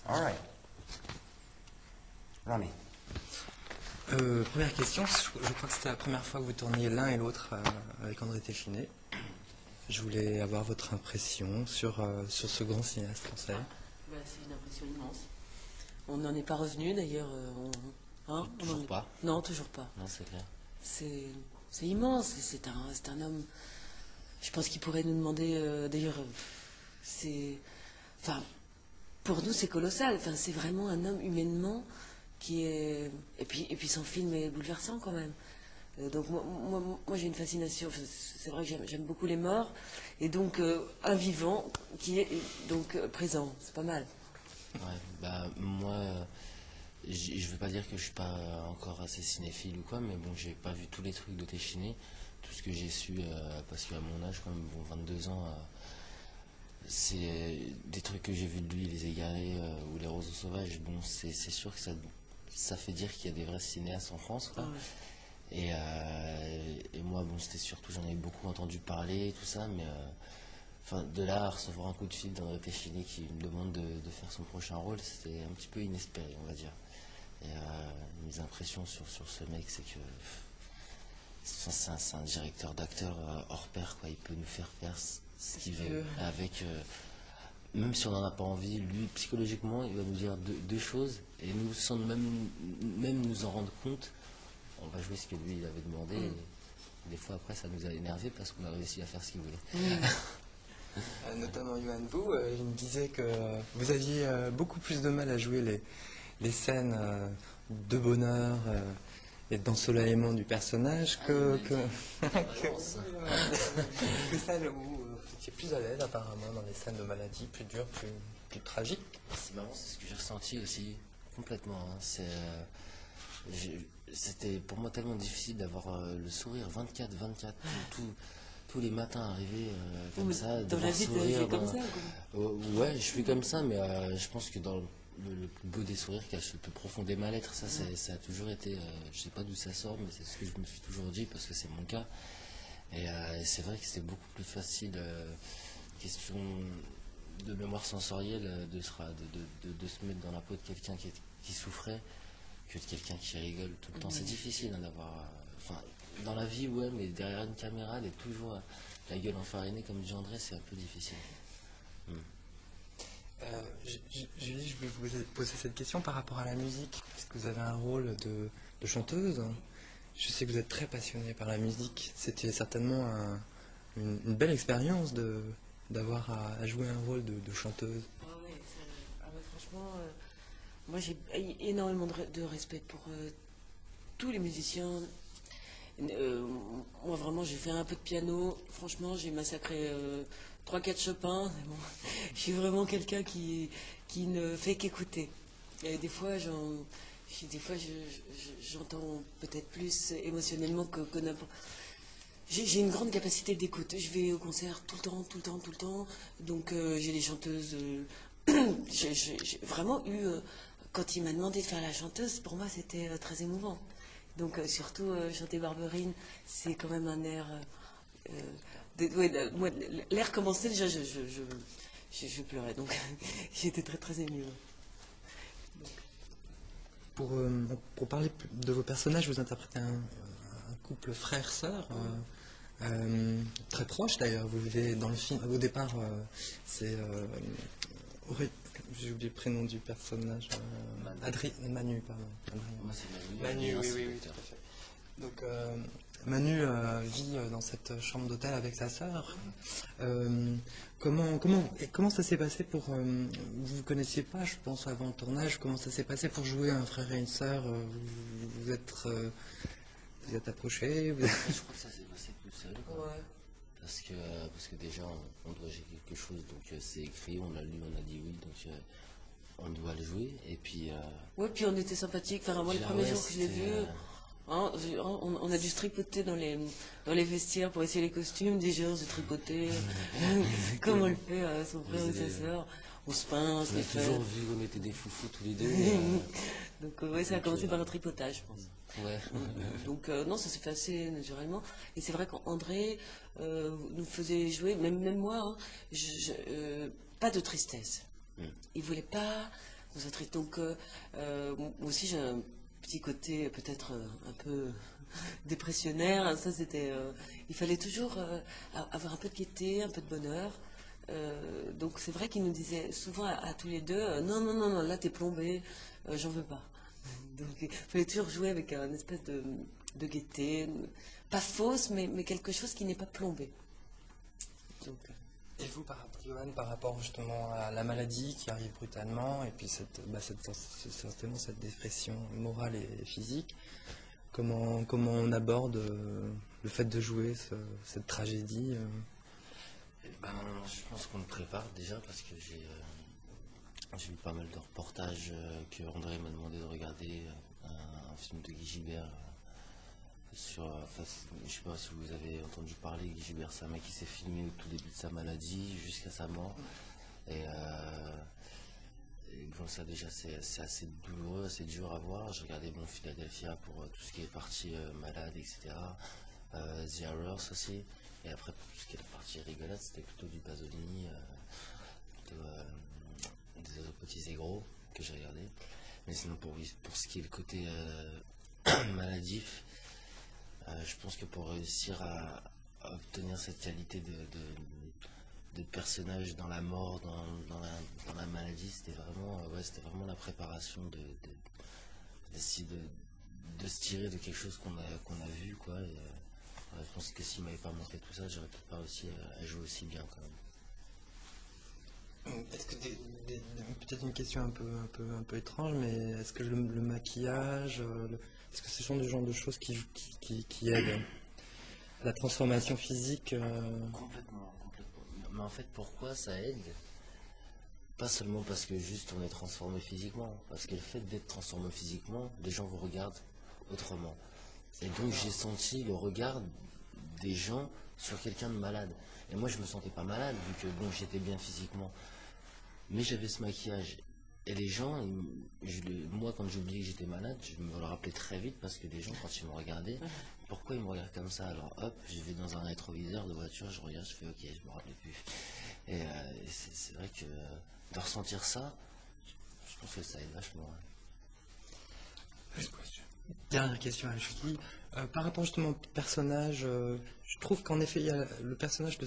All right. Rami. Première question, je crois que c'était la première fois que vous tourniez l'un et l'autre avec André Téchiné. Je voulais avoir votre impression sur ce grand cinéaste français. C'est une impression immense. On n'en est pas revenu d'ailleurs. Toujours pas. Non, toujours pas. Non, c'est clair. C'est immense. C'est un homme. Je pense qu'il pourrait nous demander. D'ailleurs, pour nous, c'est colossal. Enfin, c'est vraiment un homme humainement qui est. Et puis son film est bouleversant quand même. Donc moi j'ai une fascination. C'est vrai que j'aime beaucoup les morts. Et donc un vivant qui est donc présent. C'est pas mal. Ouais, moi, je veux pas dire que je suis pas encore assez cinéphile ou quoi, mais bon, j'ai pas vu tous les trucs de Téchiné. Tout ce que j'ai su, parce qu'à mon âge, quand même, 22 ans, c'est des trucs que j'ai vus de lui, Les Égarés ou Les Roseaux Sauvages. Bon, c'est sûr que ça fait dire qu'il y a des vrais cinéastes en France, quoi. Ouais. Et moi, bon, c'était surtout, j'en avais beaucoup entendu parler, tout ça, mais de là à recevoir un coup de fil d'André Téchiné qui me demande de faire son prochain rôle, c'était un petit peu inespéré, on va dire. Et mes impressions sur ce mec, c'est que c'est un directeur d'acteur hors pair, quoi. Il peut nous faire ce qu'il veut avec, même si on n'en a pas envie, lui psychologiquement il va nous dire deux choses, et nous, sans même nous en rendre compte, on va jouer ce que lui il avait demandé. Et des fois après ça nous a énervé parce qu'on a réussi à faire ce qu'il voulait. Notamment Yohan Vous, il me disait que vous aviez beaucoup plus de mal à jouer les scènes de bonheur et d'ensoleillement du personnage que celles où vous étiez plus à l'aise apparemment dans les scènes de maladie, plus dures, plus tragiques. C'est marrant, c'est ce que j'ai ressenti aussi complètement. C'était pour moi tellement difficile d'avoir le sourire 24/24 tous les matins arriver comme ça, dans la vie sourire comme ça, quoi. Ouais, je suis comme ça, mais je pense que dans le plus beau des sourires cache le plus profond des mal-être. Ça a toujours été, je sais pas d'où ça sort, mais c'est ce que je me suis toujours dit parce que c'est mon cas. Et c'est vrai que c'était beaucoup plus facile, question de mémoire sensorielle, de se mettre dans la peau de quelqu'un qui souffrait que de quelqu'un qui rigole tout le temps. C'est difficile d'avoir, dans la vie, ouais, mais derrière une caméra, d'être toujours la gueule enfarinée comme dit André, c'est un peu difficile. Julie, je vais vous poser cette question par rapport à la musique, parce que vous avez un rôle de chanteuse. Je sais que vous êtes très passionnée par la musique. C'était certainement une belle expérience d'avoir à jouer un rôle de chanteuse. Franchement, moi j'ai énormément de respect pour tous les musiciens. Moi vraiment j'ai fait un peu de piano. Franchement j'ai massacré 3-4 Chopin. Bon, je suis vraiment quelqu'un qui ne fait qu'écouter. Et des fois j'entends peut-être plus émotionnellement que n'importe. J'ai une grande capacité d'écoute. Je vais au concert tout le temps. Donc j'ai des chanteuses. J'ai vraiment eu. Quand il m'a demandé de faire la chanteuse, pour moi c'était très émouvant. Donc surtout chanter Barberine, c'est quand même un air. Moi, l'air commençait déjà, je pleurais. Donc j'étais très émue. Pour parler de vos personnages, vous interprétez un couple frère-sœur, très proche d'ailleurs. Vous vivez dans le film, au départ, c'est... j'ai oublié le prénom du personnage. Manu, pardon. Moi, c'est Manu, oui, tout à fait. Donc, Manu vit dans cette chambre d'hôtel avec sa sœur. Comment ça s'est passé pour... vous ne vous connaissiez pas, je pense, avant le tournage. Comment ça s'est passé pour jouer un frère et une sœur? Vous êtes approchés Je crois que ça s'est passé tout seul. Ouais. Parce que déjà, on doit jouer quelque chose, donc c'est écrit, on l'a lu, on a dit oui, donc on doit le jouer. Et puis... Ouais, puis on était sympathiques. Enfin, moi, le premier jour que je l'ai vu... on a dû se tripoter dans les vestiaires pour essayer les costumes, déjà on se tripotait, comme on le fait à son frère ou sa soeur. On se pince, on a toujours vu qu'on était des foufous tous les deux. Donc ça a commencé par un tripotage, je pense. Ouais. Donc non, ça s'est fait assez naturellement. Et c'est vrai qu'André nous faisait jouer, même moi, pas de tristesse. Il voulait pas nous être. Donc, moi aussi, j'ai un petit côté peut-être un peu dépressionnaire. Hein. Ça, c'était. Il fallait toujours avoir un peu de gaieté, un peu de bonheur. Donc, c'est vrai qu'il nous disait souvent à tous les deux non, non, non, non, là, t'es plombé, j'en veux pas. Donc, il fallait toujours jouer avec un espèce de gaieté, pas fausse, mais quelque chose qui n'est pas plombé. Donc, Et vous, Johan, par rapport justement à la maladie qui arrive brutalement, et puis certainement cette dépression morale et physique, comment on aborde le fait de jouer cette tragédie Eh ben, je pense qu'on le prépare déjà parce que j'ai vu pas mal de reportages que André m'a demandé de regarder, un film de Guy Gilbert sur, je sais pas si vous avez entendu parler. Guy Gilbert, c'est un mec qui s'est filmé au tout début de sa maladie jusqu'à sa mort, et bon, ça déjà c'est assez douloureux, assez dur à voir. J'ai regardé bon Philadelphia pour tout ce qui est partie malade, etc. The Errors aussi. Et après, pour tout ce qui est la partie rigolote, c'était plutôt du Pasolini, plutôt des Petits et Gros que j'ai regardé. Mais sinon, pour ce qui est le côté maladif, je pense que pour réussir à obtenir cette qualité de personnage dans la mort, dans la maladie, c'était vraiment la préparation d'essayer de se tirer de quelque chose qu'on a vu, quoi. Et, je pense que s'il m'avait pas montré tout ça, j'aurais peut-être pas réussi à jouer aussi bien quand même. Est-ce que peut-être une question un peu étrange, mais est-ce que le maquillage, est-ce que ce sont du genre de choses qui aident la transformation physique Complètement. Mais en fait, pourquoi ça aide? Pas seulement parce que juste on est transformé physiquement, parce que le fait d'être transformé physiquement, les gens vous regardent autrement. Et donc j'ai senti le regard des gens sur quelqu'un de malade. Et moi je me sentais pas malade vu que bon j'étais bien physiquement. Mais j'avais ce maquillage. Et les gens, moi quand j'ai oublié que j'étais malade, je me le rappelais très vite parce que les gens quand ils me regardaient, pourquoi ils me regardent comme ça? Alors hop, je vais dans un rétroviseur de voiture, je regarde, je fais ok, je me rappelais plus. Et c'est vrai que de ressentir ça, je pense que ça aide vachement. Dernière question à Julie. Par rapport justement au personnage, je trouve qu'en effet, il y a le personnage de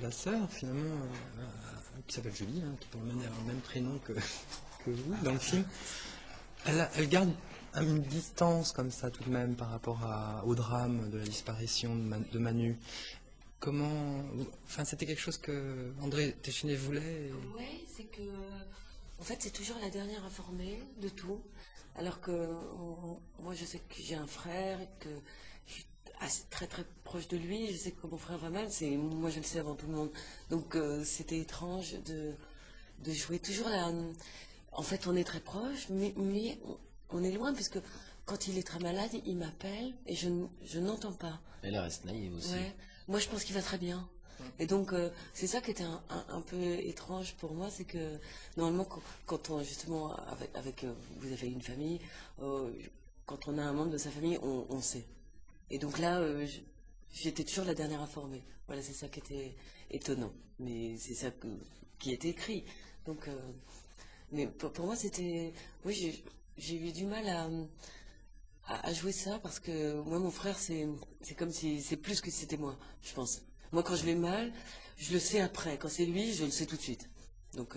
la sœur, finalement, qui s'appelle Julie, hein, qui porte le même prénom que vous dans le film. Elle garde une distance comme ça tout de même par rapport au drame de la disparition de Manu. Enfin, c'était quelque chose que André Téchiné voulait. Oui, c'est que, en fait, c'est toujours la dernière informée de tout. Alors que moi, je sais que j'ai un frère, et que je suis très très proche de lui. Je sais que quand mon frère va mal, moi je le sais avant tout le monde. Donc c'était étrange de jouer toujours là. En fait, on est très proche, mais on est loin, puisque quand il est très malade, il m'appelle et je n'entends pas. Elle reste naïve aussi. Ouais. Moi, je pense qu'il va très bien. Et donc, c'est ça qui était un peu étrange pour moi, c'est que normalement, quand on, justement, vous avez une famille, quand on a un membre de sa famille, on sait. Et donc là, j'étais toujours la dernière informée. Voilà, c'est ça qui était étonnant. Mais c'est ça qui était écrit. Donc, mais pour moi, c'était... Oui, j'ai eu du mal à jouer ça, parce que moi, mon frère, c'est comme si... C'est plus que si c'était moi, je pense. Moi, quand je vais mal, je le sais après. Quand c'est lui, je le sais tout de suite. Donc,